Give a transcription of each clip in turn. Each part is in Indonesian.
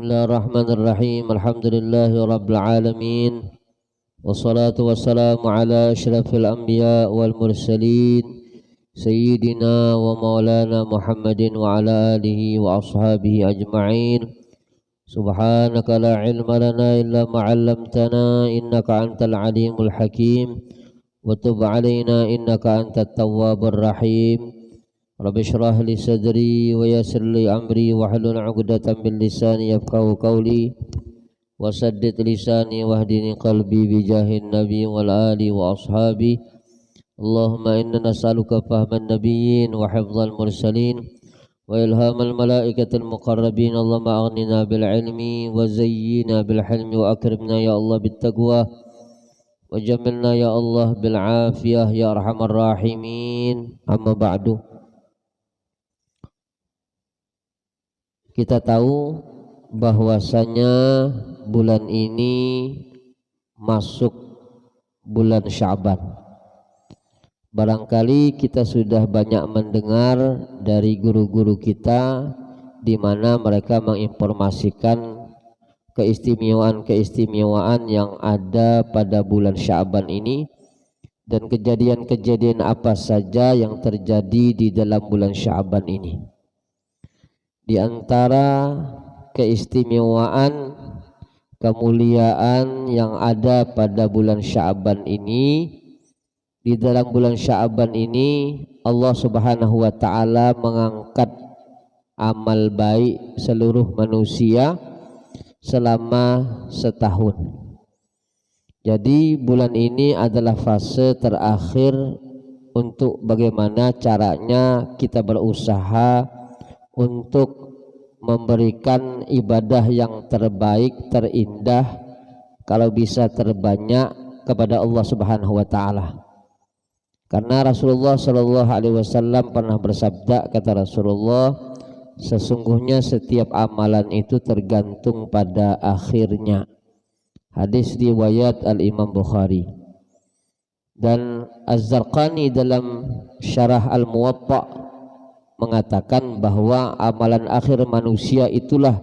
Bismillahirrahmanirrahim. Alhamdulillahi rabbil alamin. Wassalatu wassalamu ala asyrafil anbiya wal mursalin Sayyidina wa maulana Muhammadin wa ala alihi wa ashabihi ajma'in. Subhanaka la ilma lana illa ma 'allamtana innaka antal alimul hakim. Wa tub 'alaina innaka antat tawwabur rahim. Rabbi shrah li sadri wa yassir li amri wahlul 'uqdatam min lisani yafqahu qawli wa saddid lisani wahdini qalbi bi jahin nabi wal ali wa ashabi. Allahumma inna nas'aluka fahman nabiyyin wa hifdzal mursalin wa ilhamal malaikatil muqarrabin. Allahumma aghnina bil ilmi wa zayyina bil hilmi wa akrimna ya Allah bit taqwa wa jammilna ya Allah bil afiyah ya arhamar rahimin. Amma ba'du. Kita tahu bahwasanya bulan ini masuk bulan Sya'ban. Barangkali kita sudah banyak mendengar dari guru-guru kita di mana mereka menginformasikan keistimewaan-keistimewaan yang ada pada bulan Sya'ban ini dan kejadian-kejadian apa saja yang terjadi di dalam bulan Sya'ban ini. Di antara keistimewaan kemuliaan yang ada pada bulan Sya'ban ini, di dalam bulan Sya'ban ini Allah Subhanahu wa taala mengangkat amal baik seluruh manusia selama setahun. Jadi bulan ini adalah fase terakhir untuk bagaimana caranya kita berusaha untuk memberikan ibadah yang terbaik, terindah, kalau bisa terbanyak kepada Allah Subhanahu wa taala. Karena Rasulullah sallallahu alaihi wasallam pernah bersabda, kata Rasulullah, sesungguhnya setiap amalan itu tergantung pada akhirnya. Hadis riwayat Al-Imam Bukhari. Dan Az-Zarqani dalam Syarah Al-Muwatta mengatakan bahwa amalan akhir manusia itulah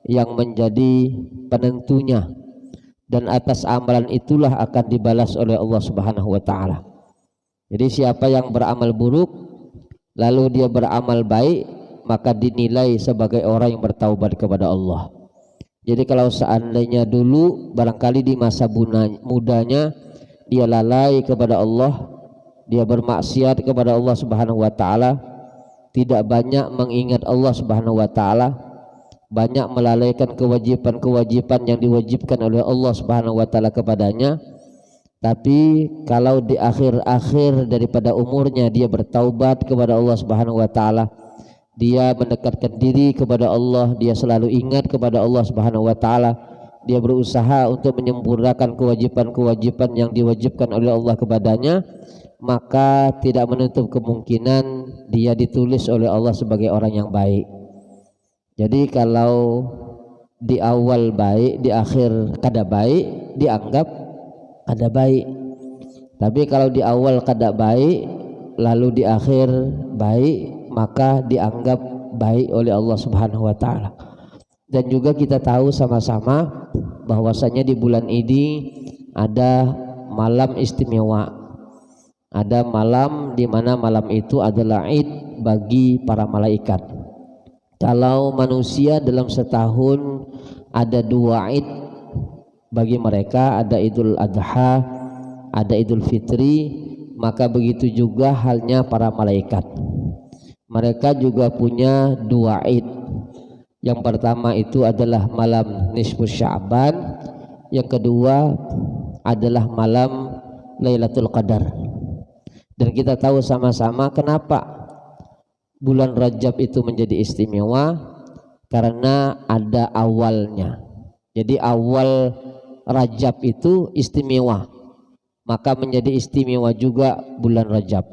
yang menjadi penentunya, dan atas amalan itulah akan dibalas oleh Allah Subhanahu wa taala. Jadi siapa yang beramal buruk lalu dia beramal baik, maka dinilai sebagai orang yang bertaubat kepada Allah. Jadi kalau seandainya dulu barangkali di masa mudanya dia lalai kepada Allah, dia bermaksiat kepada Allah Subhanahu wa taala, tidak banyak mengingat Allah Subhanahu wa taala, banyak melalaikan kewajiban-kewajiban yang diwajibkan oleh Allah Subhanahu wa taala kepadanya. Tapi kalau di akhir-akhir daripada umurnya dia bertaubat kepada Allah Subhanahu wa taala, dia mendekatkan diri kepada Allah, dia selalu ingat kepada Allah Subhanahu wa taala, dia berusaha untuk menyempurnakan kewajiban-kewajiban yang diwajibkan oleh Allah kepadanya, maka tidak menutup kemungkinan dia ditulis oleh Allah sebagai orang yang baik. Jadi kalau di awal baik, di akhir kada baik, dianggap ada baik. Tapi kalau di awal kada baik, lalu di akhir baik, maka dianggap baik oleh Allah Subhanahu wa taala. Dan juga kita tahu sama-sama bahwasanya di bulan ini ada malam istimewa. Ada malam di mana malam itu adalah Id bagi para malaikat. Kalau manusia dalam setahun ada 2 Id bagi mereka, ada Idul Adha, ada Idul Fitri, maka begitu juga halnya para malaikat. Mereka juga punya 2 Id. Yang pertama itu adalah malam nisfu Sya'ban, yang kedua adalah malam Lailatul Qadar. Dan kita tahu sama-sama kenapa bulan Rajab itu menjadi istimewa, karena ada awalnya. Jadi awal Rajab itu istimewa, maka menjadi istimewa juga bulan Rajab.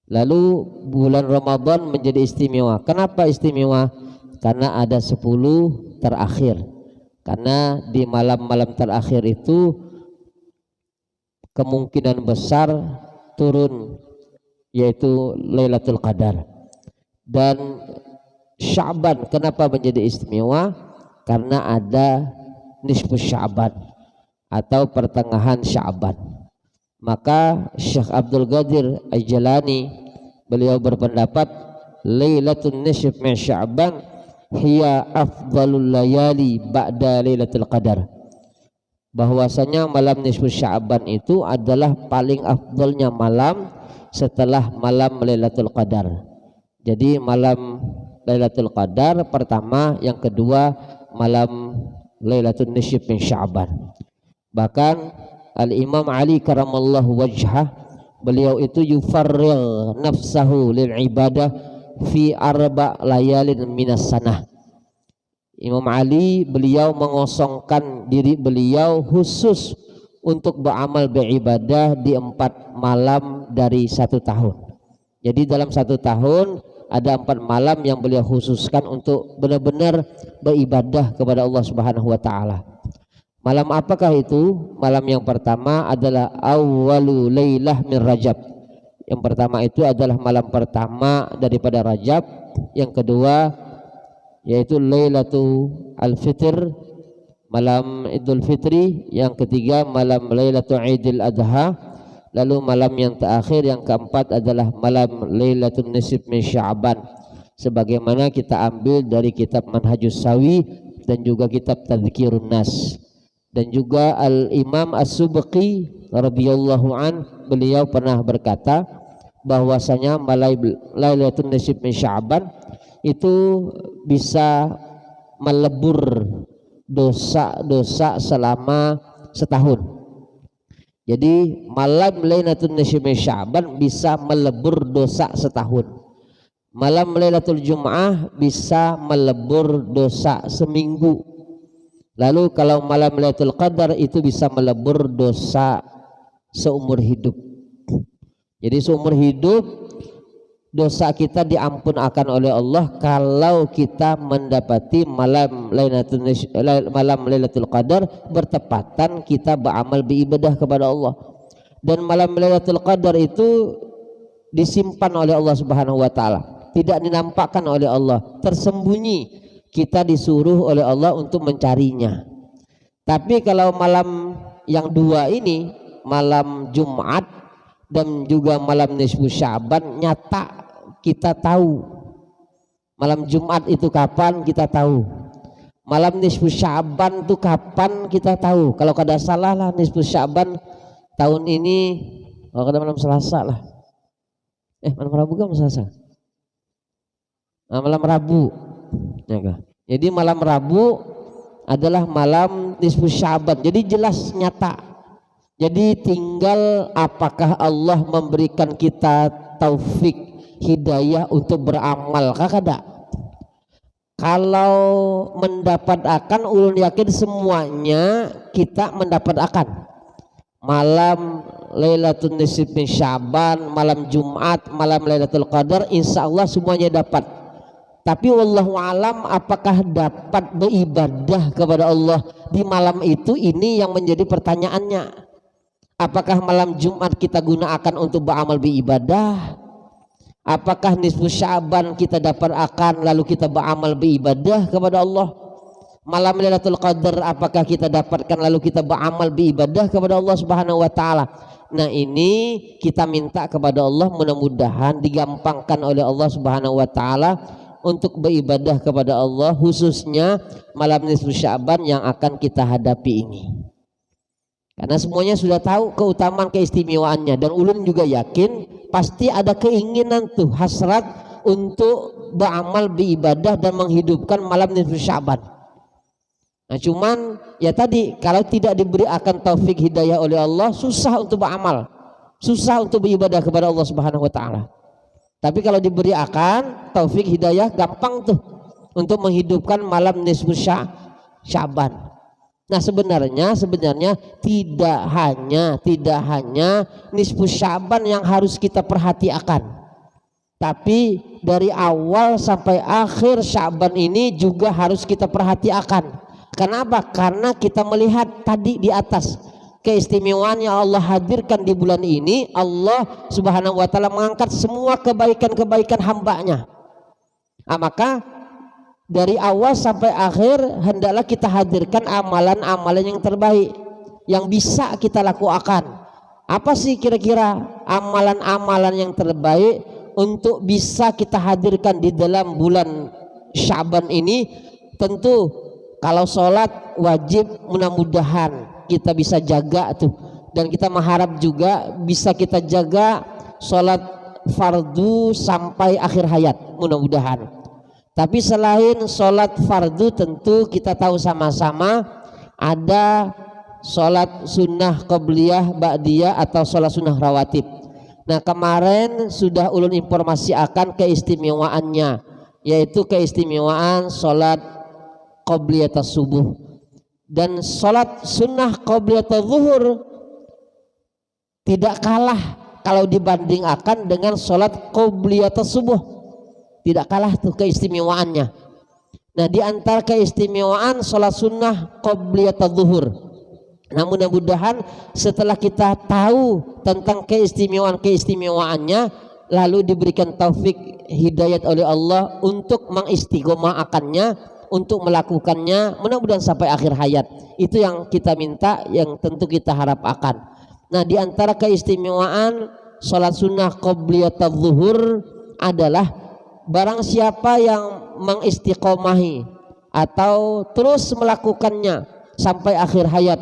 Lalu bulan Ramadan menjadi istimewa. Kenapa istimewa? Karena ada 10 terakhir. Karena di malam-malam terakhir itu kemungkinan besar turun, yaitu Lailatul Qadar. Dan Sya'ban kenapa menjadi istimewa? karena ada nisfu Sya'ban atau pertengahan Sya'ban. Maka Syekh Abdul Qadir Al-Jilani beliau berpendapat Lailatul Nisf min Sya'ban hiya afdalul layali ba'da Lailatul Qadar, bahwasanya malam nisfu Sya'ban itu adalah paling afdalnya malam setelah malam Lailatul Qadar. Jadi malam Lailatul Qadar pertama, yang kedua malam Lailatul Nisf min Sya'ban. Bahkan Al-Imam Ali karamallahu wajhah, beliau itu yufarril nafsahu lil ibadah fi arba layalin minas sanah. Imam Ali beliau mengosongkan diri beliau khusus untuk beramal beribadah di 4 malam dari 1 tahun. Jadi dalam 1 tahun ada 4 malam yang beliau khususkan untuk benar-benar beribadah kepada Allah Subhanahu wa taala. Malam apakah itu? Malam yang pertama adalah awwalu lailah min Rajab. Yang pertama itu adalah malam pertama daripada Rajab. Yang kedua yaitu Lailatul Fitr, malam Idul Fitri. Yang ketiga malam Lailatul Idul Adha. Lalu malam yang terakhir yang keempat adalah malam Lailatul Nisf min Sya'ban, sebagaimana kita ambil dari kitab Manhajus Sawi dan juga kitab Tadhkirun Nas. Dan juga Al-Imam As-Subqi radhiyallahu an, beliau pernah berkata bahwasanya Lailatul Nisf min Sya'ban itu bisa melebur dosa-dosa selama setahun. Jadi malam Lailatul Nisf min Sya'ban bisa melebur dosa setahun. Malam Lailatul Jum'ah bisa melebur dosa seminggu. Lalu kalau malam Lailatul Qadar itu bisa melebur dosa seumur hidup. Jadi seumur hidup dosa kita diampun akan oleh Allah kalau kita mendapati malam Lailatul Qadar bertepatan kita beramal beribadah kepada Allah. Dan malam Lailatul Qadar itu disimpan oleh Allah Subhanahu wa taala, tidak dinampakkan oleh Allah, tersembunyi. Kita disuruh oleh Allah untuk mencarinya. Tapi kalau malam yang dua ini, malam Jumat dan juga malam nisfu Sya'ban, nyata kita tahu. Malam Jumat itu kapan kita tahu. Malam nisfu Sya'ban itu kapan kita tahu. Kalau kada salah lah nisfu Sya'ban tahun ini, kalau kada malam Selasa lah. Malam Rabu kan Selasa. Malam Rabu. Jadi malam Rabu adalah malam nisfu Sya'ban. Jadi jelas nyata. Jadi tinggal apakah Allah memberikan kita taufik hidayah untuk beramal kada. Kalau mendapat akan, ulun yakin semuanya kita mendapat akan. Malam Lailatul Nisf min Sya'ban, malam Jumat, malam Lailatul Qadar, insya Allah semuanya dapat. Tapi wallahu alam apakah dapat beribadah kepada Allah di malam itu, ini yang menjadi pertanyaannya. Apakah malam Jumat kita gunakan untuk beramal beribadah? Apakah nisfu Sya'ban kita dapat akan lalu kita beramal beribadah kepada Allah? Malam Lailatul Qadar apakah kita dapatkan lalu kita beramal beribadah kepada Allah Subhanahu wa taala? Nah, ini kita minta kepada Allah mudah-mudahan digampangkan oleh Allah Subhanahu wa taala untuk beribadah kepada Allah, khususnya malam nisfu Sya'ban yang akan kita hadapi ini. Karena semuanya sudah tahu keutamaan keistimewaannya, dan ulun juga yakin pasti ada keinginan tuh, hasrat untuk beramal beribadah dan menghidupkan malam nisfu Sya'ban. Nah, cuman ya tadi, kalau tidak diberi akan taufik hidayah oleh Allah, susah untuk beramal, susah untuk beribadah kepada Allah Subhanahu wa taala. Tapi kalau diberi akan taufik hidayah, gampang tuh untuk menghidupkan malam nisfu Sya'ban. Nah, sebenarnya tidak hanya nisfu Sya'ban yang harus kita perhatikan, tapi dari awal sampai akhir Sya'ban ini juga harus kita perhatikan. Kenapa? Karena kita melihat tadi di atas keistimewaan yang Allah hadirkan di bulan ini. Allah Subhanahu wa taala mengangkat semua kebaikan-kebaikan hambanya. Maka dari awal sampai akhir hendaklah kita hadirkan amalan-amalan yang terbaik yang bisa kita lakukan. Apa sih kira-kira amalan-amalan yang terbaik untuk bisa kita hadirkan di dalam bulan Sya'ban ini? Tentu kalau sholat wajib, mudah-mudahan kita bisa jaga tuh, dan kita mengharap juga bisa kita jaga sholat fardu sampai akhir hayat, mudah-mudahan. Tapi selain sholat fardu, tentu kita tahu sama-sama ada sholat sunnah qobliyah, ba'diyah atau sholat sunnah rawatib. Nah, kemarin sudah ulun informasi akan keistimewaannya, yaitu keistimewaan sholat qobliyah subuh dan sholat sunnah qobliyah zuhur tidak kalah kalau dibandingkan dengan sholat qobliyah subuh, tidak kalah tuh keistimewaannya. Nah, di antara keistimewaan sholat sunnah qobliyah zuhur, nah mudah-mudahan setelah kita tahu tentang keistimewaan-keistimewaannya, lalu diberikan taufik hidayat oleh Allah untuk mengistiqomahkannya, untuk melakukannya, mudah-mudahan sampai akhir hayat. Itu yang kita minta, yang tentu kita harapkan. Nah, di antara keistimewaan sholat sunnah qobliyah zuhur adalah barang siapa yang mengistiqomahi atau terus melakukannya sampai akhir hayat,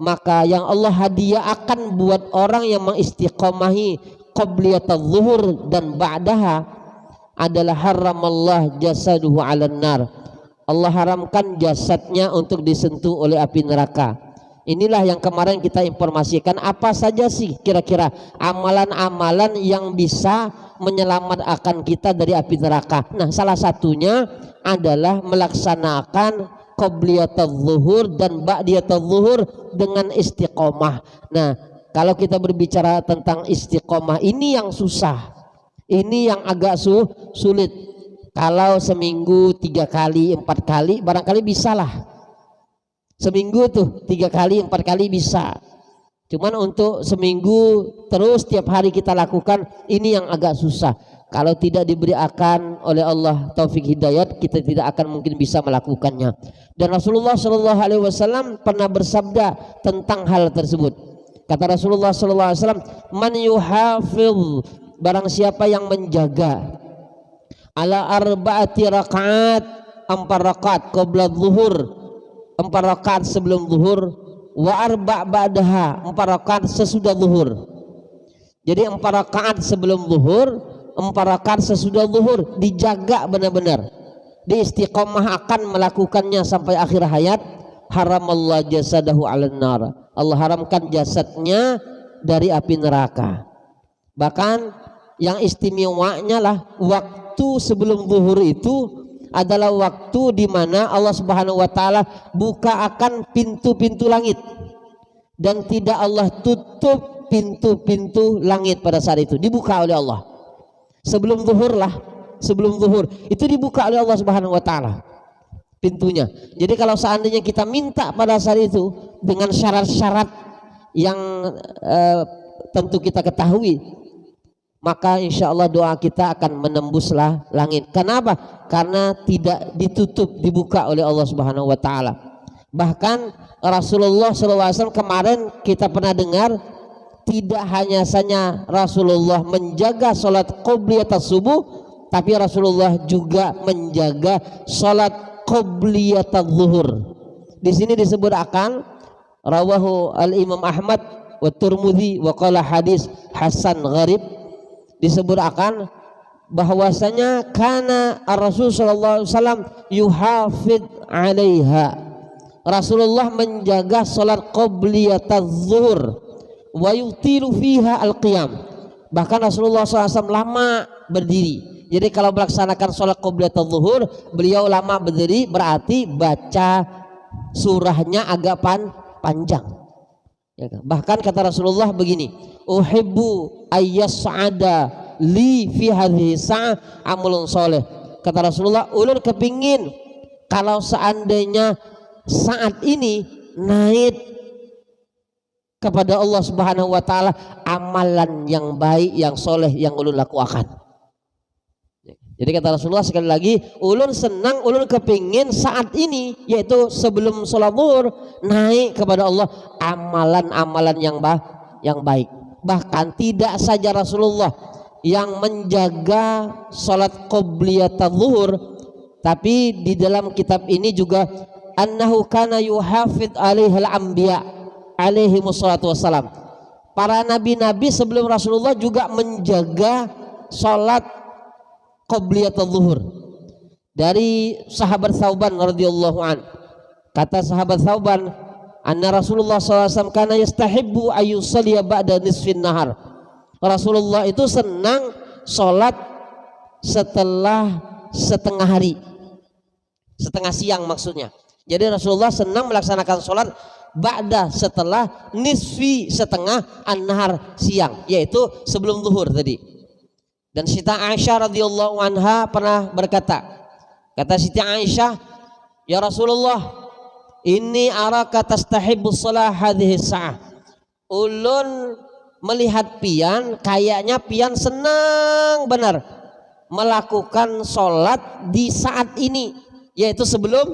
maka yang Allah hadiah akan buat orang yang mengistiqomahi qobliyah zuhur dan ba'daha adalah haramallah jasaduhu 'alan nar. Allah haramkan jasadnya untuk disentuh oleh api neraka. Inilah yang kemarin kita informasikan, apa saja sih kira-kira amalan-amalan yang bisa menyelamatkan kita dari api neraka. Nah, salah satunya adalah melaksanakan qobliyah zuhur dan ba'diyah zuhur dengan istiqomah. Nah, kalau kita berbicara tentang istiqomah, ini yang susah, ini yang agak sulit. Kalau seminggu 3 kali 4 kali barangkali bisa lah, seminggu tuh 3 kali 4 kali bisa. Cuman untuk seminggu terus tiap hari kita lakukan, ini yang agak susah. Kalau tidak diberikan oleh Allah taufik hidayat, kita tidak akan mungkin bisa melakukannya. Dan Rasulullah Shallallahu Alaihi Wasallam pernah bersabda tentang hal tersebut. Kata Rasulullah Shallallahu Alaihi Wasallam, man yuhafidh, barang siapa yang menjaga ala arba'ati rakaat, 4 rakaat qabla zuhur, 4 rakaat sebelum zuhur, wa arba' ba'daha, 4 rakaat sesudah zuhur. Jadi 4 rakaat sebelum zuhur, 4 rakaat sesudah zuhur, dijaga benar-benar, diistiqomah akan melakukannya sampai akhir hayat. Haramallah jasadahu 'alan nar, Allah haramkan jasadnya dari api neraka. Bahkan yang istimewanya lah waktu sebelum zuhur itu adalah waktu di mana Allah Subhanahu wa taala buka akan pintu-pintu langit, dan tidak Allah tutup pintu-pintu langit pada saat itu, dibuka oleh Allah. Sebelum zuhur lah, sebelum zuhur itu dibuka oleh Allah Subhanahu wa taala pintunya. Jadi kalau seandainya kita minta pada saat itu dengan syarat-syarat yang tentu kita ketahui, maka insya Allah doa kita akan menembuslah langit. Kenapa? Karena tidak ditutup, dibuka oleh Allah Subhanahu wa taala. Bahkan Rasulullah SAW kemarin kita pernah dengar, tidak hanya saja Rasulullah menjaga sholat qobliyah subuh, tapi Rasulullah juga menjaga sholat qobliyah zuhur. Di sini disebut akan rawahu al-Imam Ahmad wa Tirmidzi wa qala hadis hasan gharib. Disebut akan bahwasanya kana Rasul sallallahu alaihi wasallam yuhafid 'alaiha. Rasulullah menjaga salat qobliyah zuhur wa yutilu fiha al-qiyam. Bahkan Rasulullah SAW lama berdiri. Jadi kalau melaksanakan salat qobliyah zuhur, beliau lama berdiri, berarti baca surahnya agak panjang. Ya kan? Bahkan kata Rasulullah begini, uhibbu ayyas'ada li fi hadhihi sa'ah amalun soleh. Kata Rasulullah, ulun kepingin kalau seandainya saat ini naik kepada Allah Subhanahu wa taala amalan yang baik, yang soleh yang ulun lakukan. Jadi kata Rasulullah sekali lagi, ulun senang, ulun kepingin saat ini, yaitu sebelum sholat zuhur, naik kepada Allah amalan-amalan yang baik. Bahkan tidak saja Rasulullah yang menjaga sholat qobliyat zuhur, tapi di dalam kitab ini juga annahu kana yuhafidh alaihal anbiya alaihi wassalatu wassalam. Para nabi-nabi sebelum Rasulullah juga menjaga sholat qobliyat zuhur. Dari sahabat Thauban radhiyallahu an, kata sahabat Thauban, anna Rasulullah SAW kana yastahibbu ayyusalliya ba'da nisfin nahar. Rasulullah itu senang sholat setelah setengah hari, setengah siang maksudnya. Jadi Rasulullah senang melaksanakan sholat ba'da, setelah nisfi, setengah, an-nahar, siang, yaitu sebelum zuhur tadi. Dan Siti Aisyah radhiyallahu anha pernah berkata, kata Siti Aisyah, ya Rasulullah, inni araka tastahibbu shalah hadhihi sa'ah. Ulun melihat pian, kayaknya pian senang benar melakukan sholat di saat ini, yaitu sebelum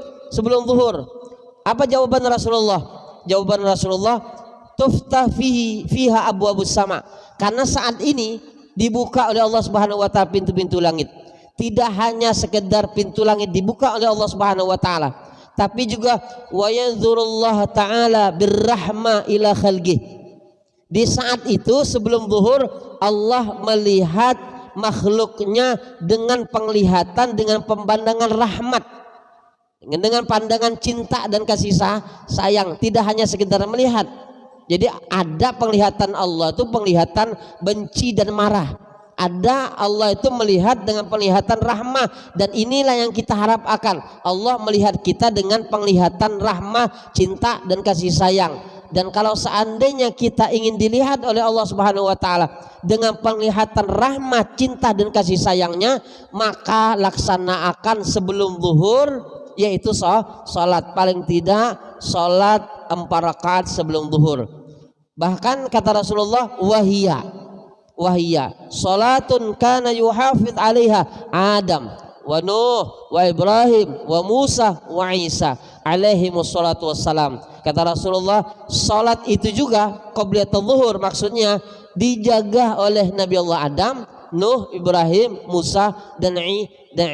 zuhur. Apa jawaban Rasulullah? Jawaban Rasulullah, tuftah fiha abwabus sama. Karena saat ini dibuka oleh Allah Subhanahu wa taala pintu-pintu langit. Tidak hanya sekedar pintu langit dibuka oleh Allah Subhanahu wa taala, tapi juga wa yanzurullah taala birrahma ila khalqih. Di saat itu sebelum zuhur, Allah melihat makhluknya dengan penglihatan, dengan pemandangan rahmat, dengan pandangan cinta dan kasih sayang. Tidak hanya sekedar melihat. Jadi ada penglihatan Allah itu penglihatan benci dan marah. Ada Allah itu melihat dengan penglihatan rahmah, dan inilah yang kita harapkan. Allah melihat kita dengan penglihatan rahmah, cinta dan kasih sayang. Dan kalau seandainya kita ingin dilihat oleh Allah Subhanahu wa taala dengan penglihatan rahmah, cinta dan kasih sayangnya, maka laksanakan sebelum zuhur, yaitu salat, paling tidak salat 4 rakaat sebelum zuhur. Bahkan kata Rasulullah, wahia salatun kana yuhafidh alaiha Adam wa Nuh wa Ibrahim wa Musa wa Isa alaihi wassalatu wassalam. Kata Rasulullah, salat itu juga qobliyat zuhur maksudnya dijaga oleh Nabi Allah Adam, Nuh, Ibrahim, Musa dan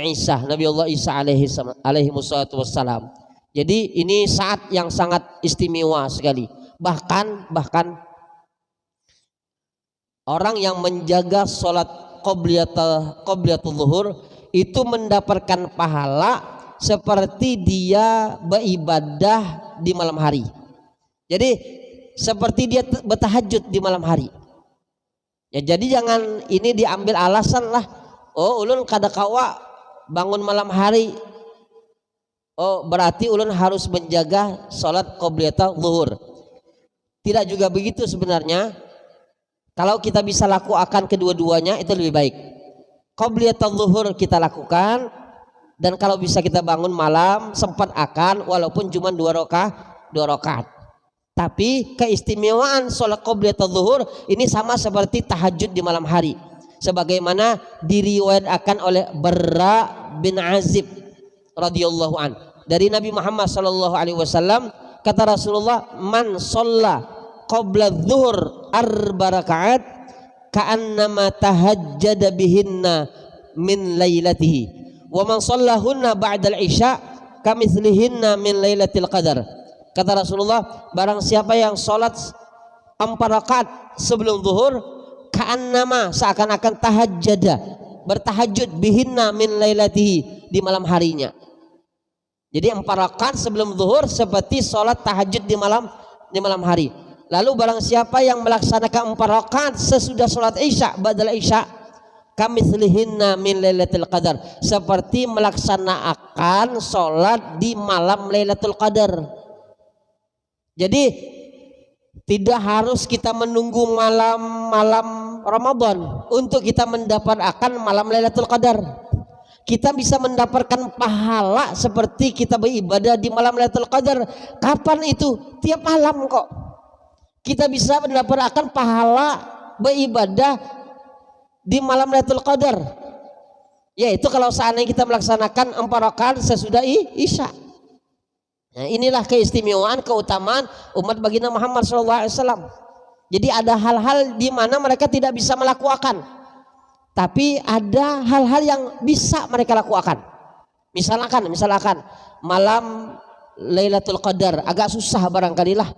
Isa, Nabi Allah Isa alaihi wassalatu wassalam. Jadi ini saat yang sangat istimewa sekali. Bahkan orang yang menjaga sholat qobliyatul zuhur itu mendapatkan pahala seperti dia beribadah di malam hari. Jadi seperti dia bertahajud di malam hari. Ya, jadi jangan ini diambil alasan lah, oh ulun kada kawa bangun malam hari, oh berarti ulun harus menjaga sholat qobliyatul zuhur. Tidak juga begitu sebenarnya. Kalau kita bisa lakukan kedua-duanya itu lebih baik. Qobliyatul zuhur kita lakukan, dan kalau bisa kita bangun malam sempat akan, walaupun cuma 2 rakaat. Tapi keistimewaan sholat qobliyatul zuhur ini sama seperti tahajud di malam hari, sebagaimana diriwayatkan oleh Barra bin Azib radhiyallahu an dari Nabi Muhammad sallallahu alaihi wasallam, kata Rasulullah, man shalla qabla dhuhur 4 rakaat ka'annama tahajjada bihinna min lailatihi wa man shallahunna ba'da al-isya kamithlihinna min lailatul qadar. Kata Rasulullah, barang siapa yang salat 4 rakaat sebelum zuhur, ka'annama seakan-akan tahajjada, bertahajud, bihinna min lailatihi, di malam harinya. Jadi 4 rakaat sebelum zuhur seperti salat tahajud di malam hari. Lalu barang siapa yang melaksanakan 4 rakaat sesudah sholat isya, ba'dal isya, kamitslihinna min lailatul qadar, seperti melaksanakan sholat di malam Lailatul Qadar. Jadi tidak harus kita menunggu malam Ramadan untuk kita mendapatkan malam Lailatul Qadar. Kita bisa mendapatkan pahala seperti kita beribadah di malam Lailatul Qadar. Kapan itu? Tiap malam kok. Kita bisa mendapatkan pahala beribadah di malam Lailatul Qadar. Yaitu kalau seandainya kita melaksanakan 4 rakaat sesudah Isya. Nah, inilah keistimewaan, keutamaan umat baginda Muhammad SAW. Jadi ada hal-hal di mana mereka tidak bisa melakukan, tapi ada hal-hal yang bisa mereka lakukan. Misalkan malam Lailatul Qadar agak susah barangkali lah.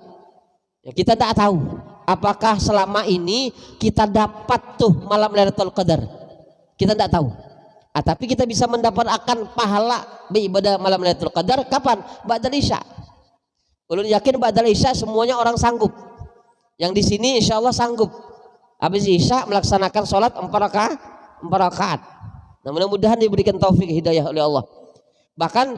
Ya, kita tidak tahu apakah selama ini kita dapat tuh malam Lailatul Qadar. Kita tidak tahu. Tapi kita bisa mendapatkan pahala beribadah malam Lailatul Qadar kapan? Ba'dal Isya. Ulun yakin ba'dal Isya semuanya orang sanggup. Yang di sini insya Allah sanggup. Habis Isya melaksanakan sholat 4 rakaat. Nah, mudah-mudahan diberikan taufik hidayah oleh Allah. Bahkan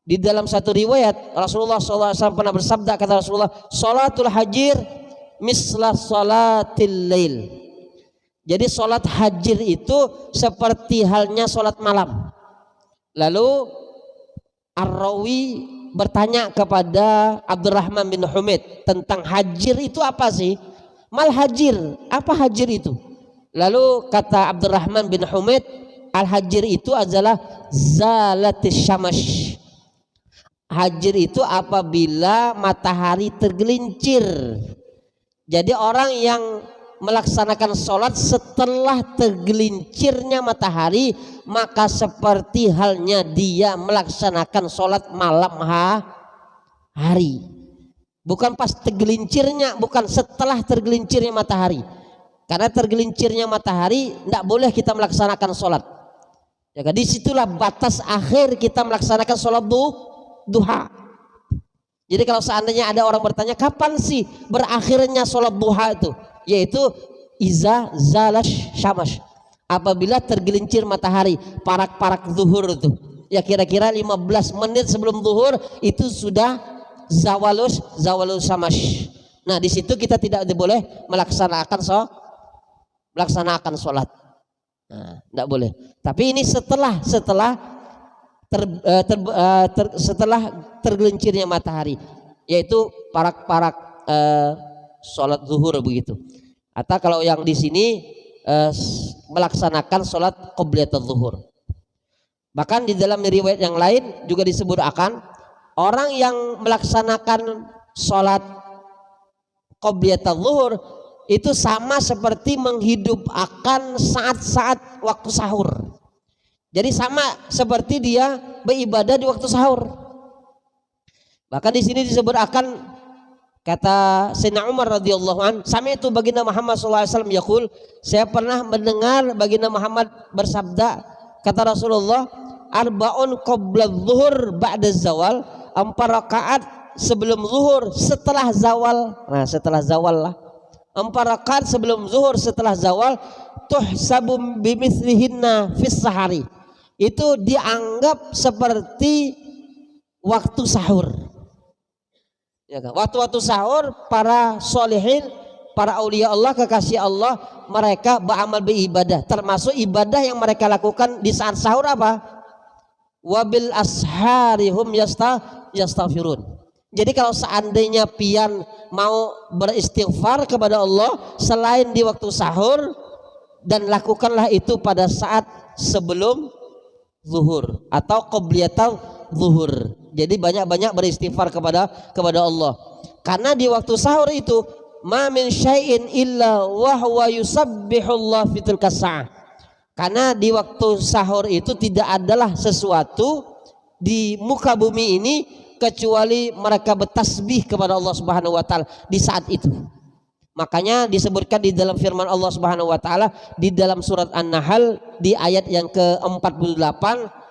di dalam satu riwayat Rasulullah SAW pernah bersabda, kata Rasulullah, sholatul hajir misla sholatil lail. Jadi sholat hajir itu seperti halnya sholat malam. Lalu Ar-Rawi bertanya kepada Abdurrahman bin Humaid tentang hajir itu apa sih? Mal hajir, apa hajir itu? Lalu kata Abdurrahman bin Humaid, al hajir itu adalah zalatis syamash. Hajir itu apabila matahari tergelincir. Jadi orang yang melaksanakan sholat setelah tergelincirnya matahari, maka seperti halnya dia melaksanakan sholat malam hari. Bukan pas tergelincirnya, bukan setelah tergelincirnya matahari. Karena tergelincirnya matahari tidak boleh kita melaksanakan sholat. Ya, disitulah batas akhir kita melaksanakan sholat duha. Jadi kalau seandainya ada orang bertanya kapan sih berakhirnya sholat duha itu, yaitu iza zalash syamash, apabila tergelincir matahari, parak-parak zuhur itu ya, kira-kira 15 menit sebelum zuhur itu sudah zawalus syamash. Nah, di situ kita tidak boleh melaksanakan sholat. Nah, tidak boleh. Tapi ini setelah tergelincirnya matahari, yaitu parak-parak sholat zuhur begitu. Atau kalau yang di sini melaksanakan sholat qobliyatul zuhur. Bahkan di dalam riwayat yang lain juga disebut akan orang yang melaksanakan sholat qobliyatul zuhur itu sama seperti menghidupkan saat-saat waktu sahur. Jadi sama seperti dia beribadah di waktu sahur. Bahkan di sini disebut akan, kata Sayyidina Umar radhiyallahu an, sami'tu baginda Muhammad sallallahu alaihi wasallam yaqul, saya pernah mendengar baginda Muhammad bersabda, kata Rasulullah, arba'un qabla zuhur ba'da zawal, 4 rakaat sebelum zuhur setelah zawal. Nah, setelah zawal lah. 4 rakaat sebelum zuhur setelah zawal, tuhsabu bimithlihinna fis sahari. Itu dianggap seperti waktu sahur. Ya kan? Waktu-waktu sahur para solihin, para aulia Allah, kekasih Allah, mereka beramal beribadah, termasuk ibadah yang mereka lakukan di saat sahur apa? Wabil asharihum yastaghfirun. Jadi kalau seandainya pian mau beristighfar kepada Allah selain di waktu sahur, dan lakukanlah itu pada saat sebelum zuhur atau qobliyatul zuhur. Jadi banyak-banyak beristighfar kepada Allah. Karena di waktu sahur itu ma min syai'in illa wa huwa yusabbihullah fi tilka sa'ah. Karena di waktu sahur itu tidak adalah sesuatu di muka bumi ini kecuali mereka bertasbih kepada Allah Subhanahu wa taala di saat itu. Makanya disebutkan di dalam firman Allah Subhanahu wa taala di dalam surat An-Nahl di ayat yang ke-48,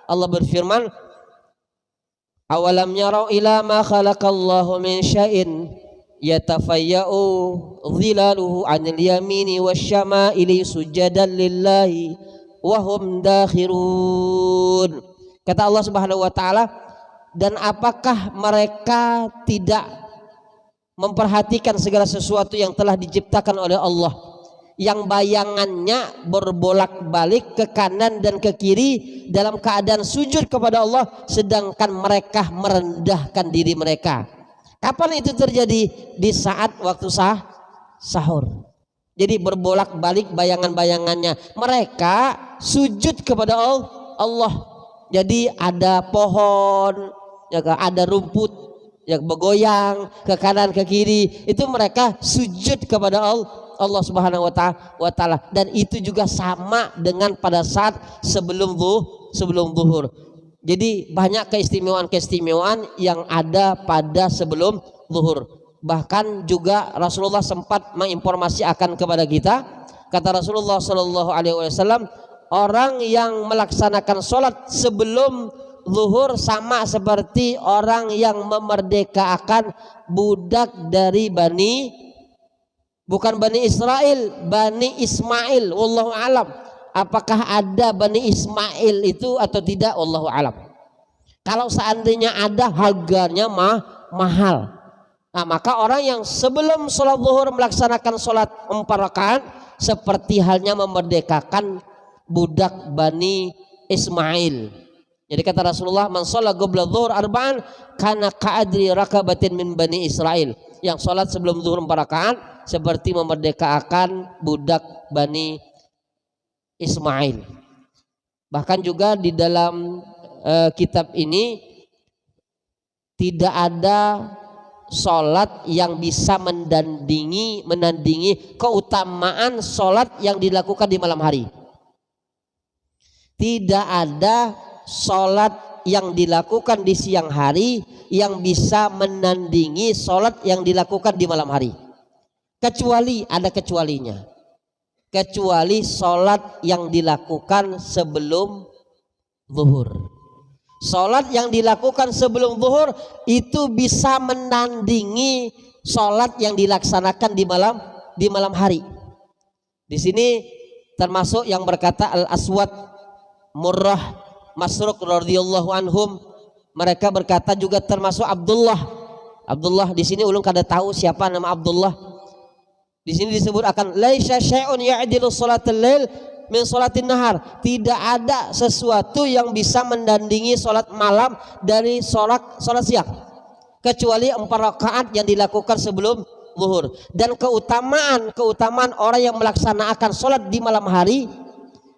Allah berfirman, awalam yarau ila ma khalaqallahu min syai'in yatafayya'u dhilaluhu 'anil yamini wasyama'ili sujadan lillahi wa hum dakhirun. Kata Allah Subhanahu wa taala, dan apakah mereka tidak memperhatikan segala sesuatu yang telah diciptakan oleh Allah, yang bayangannya berbolak-balik ke kanan dan ke kiri dalam keadaan sujud kepada Allah, sedangkan mereka merendahkan diri mereka. Kapan itu terjadi? Di saat waktu sahur. Jadi berbolak-balik bayangan-bayangannya. Mereka sujud kepada Allah. Jadi ada pohon, ya, ada rumput yang bergoyang ke kanan ke kiri, itu mereka sujud kepada Allah Subhanahu wa taala. Dan itu juga sama dengan pada saat sebelum zuhur. Jadi banyak keistimewaan yang ada pada sebelum zuhur. Bahkan juga Rasulullah sempat menginformasikan kepada kita, kata Rasulullah Shallallahu Alaihi Wasallam, orang yang melaksanakan sholat sebelum zuhur sama seperti orang yang memerdekakan budak dari bukan Bani Israel, Bani Ismail. Wallahu alam. Apakah ada Bani Ismail itu atau tidak? Wallahu alam. Kalau seandainya ada, harganya mahal. Nah, maka orang yang sebelum sholat zuhur melaksanakan sholat 4 rakaat seperti halnya memerdekakan budak Bani Ismail. Jadi kata Rasulullah, man sholat qabla zuhur arba'an kana ka'adri rakabatin min Bani Israel. Yang sholat sebelum zuhur 4 rakaat seperti memerdekakan budak Bani Ismail. Bahkan juga di dalam kitab ini tidak ada sholat yang bisa menandingi keutamaan sholat yang dilakukan di malam hari. Tidak ada sholat yang dilakukan di siang hari yang bisa menandingi sholat yang dilakukan di malam hari. Kecuali ada kecualinya. Kecuali sholat yang dilakukan sebelum zuhur. Sholat yang dilakukan sebelum zuhur itu bisa menandingi sholat yang dilaksanakan di malam hari. Di sini termasuk yang berkata Al-Aswad, Murrah, Masruq radhiyallahu anhum. Mereka berkata juga termasuk Abdullah. Di sini ulun kada tahu siapa nama Abdullah. Di sini disebut akan laisa syai'un ya'dilu sholatul lail min sholatin nahar. Tidak ada sesuatu yang bisa mendandingi sholat malam dari sholat siang, kecuali 4 rakaat yang dilakukan sebelum zuhur. Dan keutamaan orang yang melaksanakan sholat di malam hari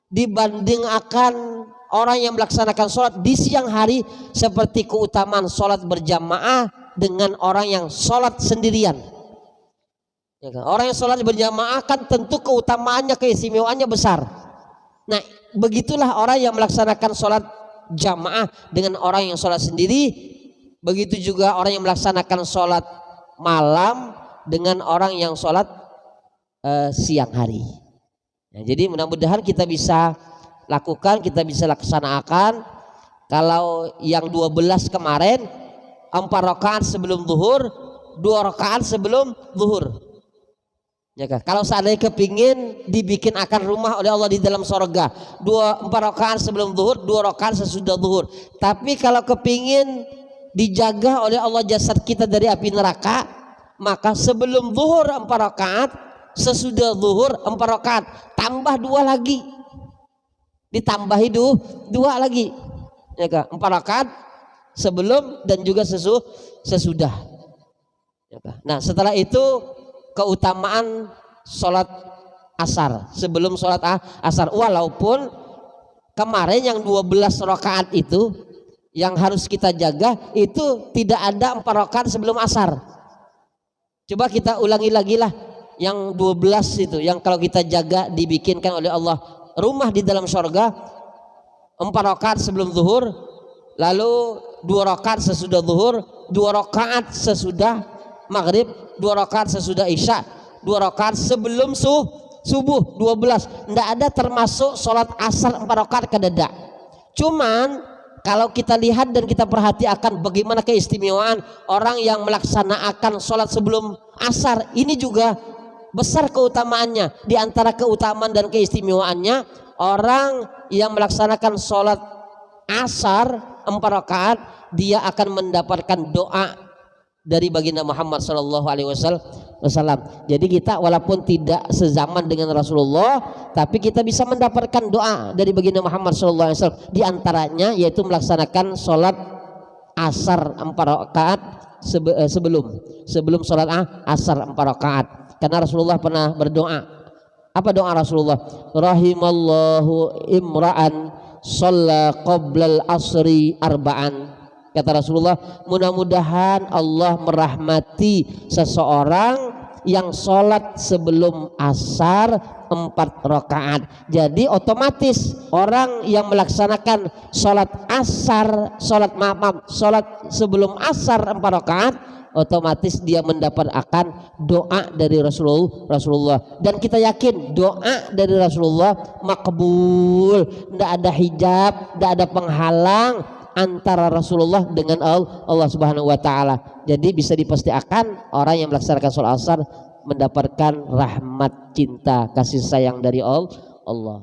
dibanding akan orang yang melaksanakan sholat di siang hari seperti keutamaan sholat berjamaah dengan orang yang sholat sendirian. Ya kan? Orang yang sholat berjamaah kan tentu keutamaannya, keistimewaannya besar. Nah, begitulah orang yang melaksanakan sholat jamaah dengan orang yang sholat sendiri. Begitu juga orang yang melaksanakan sholat malam dengan orang yang sholat siang hari. Nah, jadi mudah-mudahan kita bisa lakukan, kita bisa laksanakan. Kalau yang 12 kemarin 4 rakaat sebelum zuhur, 2 rakaat sebelum zuhur. Ya kan? Kalau seandainya kepingin dibikin akan rumah oleh Allah di dalam sorga, 4 rakaat sebelum zuhur, 2 rakaat sesudah zuhur. Tapi kalau kepingin dijaga oleh Allah jasad kita dari api neraka, maka sebelum zuhur 4 rakaat, sesudah zuhur 4 rakaat, tambah 2 lagi, ditambahi 2 lagi, ya kan? 4 rakaat sebelum dan juga sesudah. Ya kan? Nah, setelah itu keutamaan sholat asar sebelum sholat asar, walaupun kemarin yang 12 rakaat itu yang harus kita jaga itu tidak ada 4 rakaat sebelum asar. Coba kita ulangi lagi lah yang 12 itu, yang kalau kita jaga dibikinkan oleh Allah rumah di dalam surga, 4 rakaat sebelum zuhur, lalu 2 rakaat sesudah zuhur, 2 rakaat sesudah maghrib, 2 rakaat sesudah isya, 2 rakaat sebelum subuh 12. Tidak ada termasuk sholat asar 4 rakaat kedada. Cuman kalau kita lihat dan kita perhatikan bagaimana keistimewaan orang yang melaksanakan sholat sebelum asar, ini juga besar keutamaannya. Di antara keutamaan dan keistimewaannya, orang yang melaksanakan sholat asar 4 rakaat, dia akan mendapatkan doa dari baginda Muhammad Sallallahu Alaihi Wasallam. Jadi kita walaupun tidak sezaman dengan Rasulullah, tapi kita bisa mendapatkan doa dari baginda Muhammad Sallallahu Alaihi Wasallam. Di antaranya yaitu melaksanakan sholat asar 4 rakaat sebelum sholat asar 4 rakaat. Karena Rasulullah pernah berdoa, Apa doa Rasulullah? Rahimallahu imra'an shalla qoblal asri arba'an. Kata Rasulullah, mudah-mudahan Allah merahmati seseorang yang sholat sebelum asar 4 rakaat. Jadi otomatis orang yang melaksanakan sholat sebelum asar 4 rakaat, otomatis dia mendapat akan doa dari Rasulullah. Dan kita yakin doa dari Rasulullah makbul, tidak ada hijab, tidak ada penghalang antara Rasulullah dengan Allah Subhanahu wa taala. Jadi bisa dipastikan orang yang melaksanakan sholat asar mendapatkan rahmat, cinta, kasih sayang dari Allah.